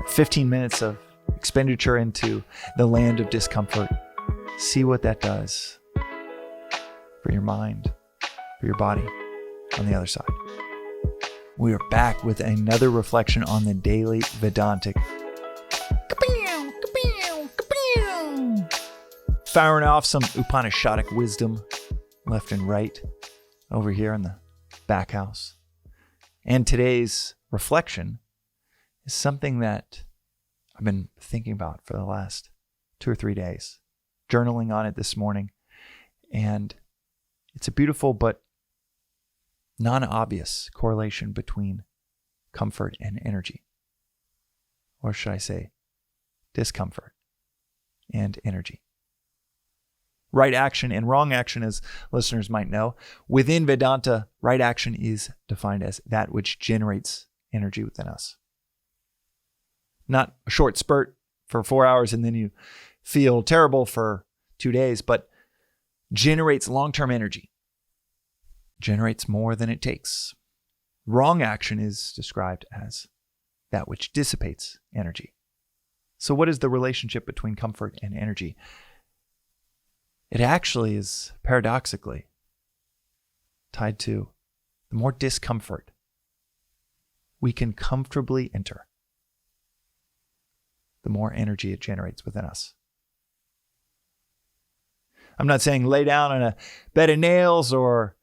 15 minutes of expenditure into the land of discomfort. See what that does for your mind, for your body on the other side. We are back with another reflection on the Daily Vedantic. Firing off some Upanishadic wisdom left and right over here in the back house. And today's reflection is something that I've been thinking about for the last 2 or 3 days, journaling on it this morning. And it's a beautiful but non-obvious correlation between comfort and energy. Or should I say, discomfort and energy. Right action and wrong action, as listeners might know. Within Vedanta, right action is defined as that which generates energy within us. Not a short spurt for 4 hours and then you feel terrible for 2 days, but generates long-term energy. Generates more than it takes. Wrong action is described as that which dissipates energy. So what is the relationship between comfort and energy? It actually is paradoxically tied to the more discomfort we can comfortably enter, the more energy it generates within us. I'm not saying lay down on a bed of nails or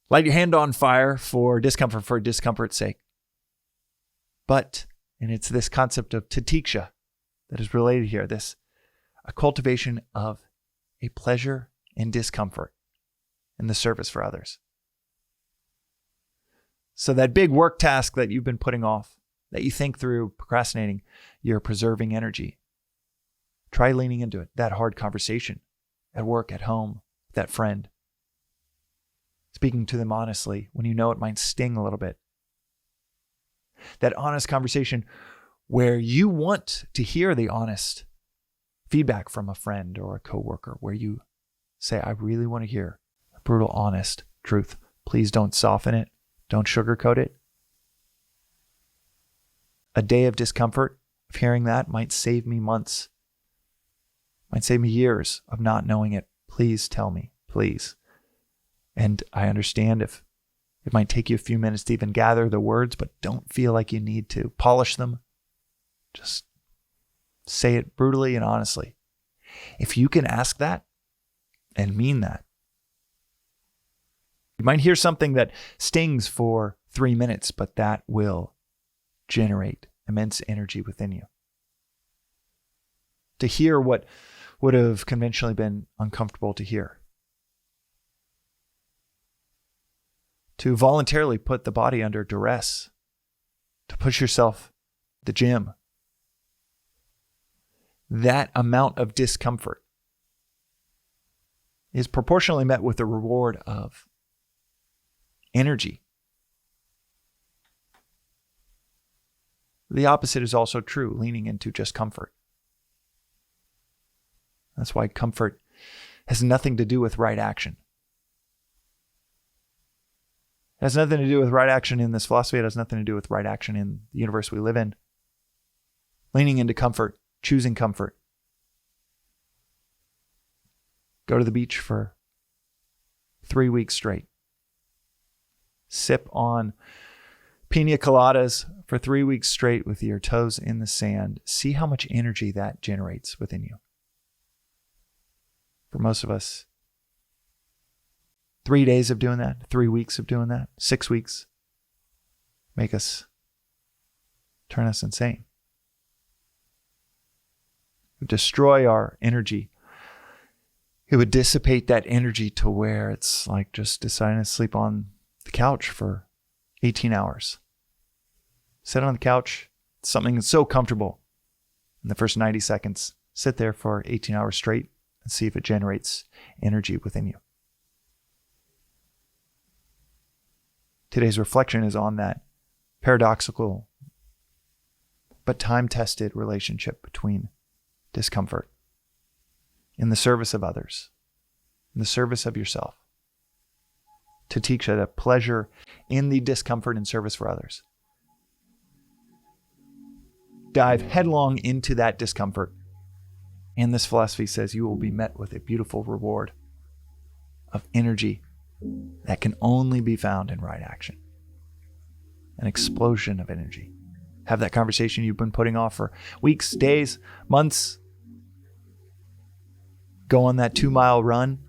light your hand on fire for discomfort's sake. But, and it's this concept of titiksha that is related here, a cultivation of a pleasure in discomfort in the service for others. So that big work task that you've been putting off, that you think through procrastinating, you're preserving energy. Try leaning into it. That hard conversation at work, at home, with that friend. Speaking to them honestly when you know it might sting a little bit. That honest conversation where you want to hear the honest feedback from a friend or a coworker, where you say, I really want to hear a brutal, honest truth. Please don't soften it. Don't sugarcoat it. A day of discomfort, of hearing that, might save me months, might save me years of not knowing it. Please tell me, please. And I understand if it might take you a few minutes to even gather the words, but don't feel like you need to polish them. Just say it brutally and honestly. If you can ask that and mean that, you might hear something that stings for 3 minutes, but that will generate immense energy within you. To hear what would have conventionally been uncomfortable to hear. To voluntarily put the body under duress, to push yourself to the gym. That amount of discomfort is proportionally met with the reward of energy. The opposite is also true, leaning into just comfort. That's why comfort has nothing to do with right action. It has nothing to do with right action in this philosophy. It has nothing to do with right action in the universe we live in. Leaning into comfort, choosing comfort. Go to the beach for 3 weeks straight. Sip on pina coladas for 3 weeks straight with your toes in the sand. See how much energy that generates within you. For most of us, 3 days of doing that, 3 weeks of doing that, 6 weeks turn us insane. It would destroy our energy. It would dissipate that energy to where it's like just deciding to sleep on the couch for 18 hours. Sit on the couch, something that's so comfortable. In the first 90 seconds, sit there for 18 hours straight and see if it generates energy within you. Today's reflection is on that paradoxical but time-tested relationship between discomfort in the service of others, in the service of yourself. Titiksha, the pleasure in the discomfort and service for others. dive headlong into that discomfort. And this philosophy says you will be met with a beautiful reward of energy that can only be found in right action. An explosion of energy. Have that conversation you've been putting off for weeks, days, months. Go on that 2-mile run.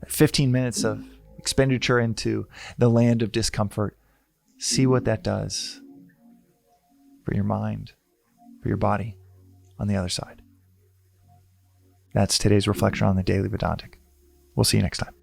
15 minutes of expenditure into the land of discomfort. See what that does for your mind, for your body on the other side. That's today's reflection on the Daily Vedantic. We'll see you next time.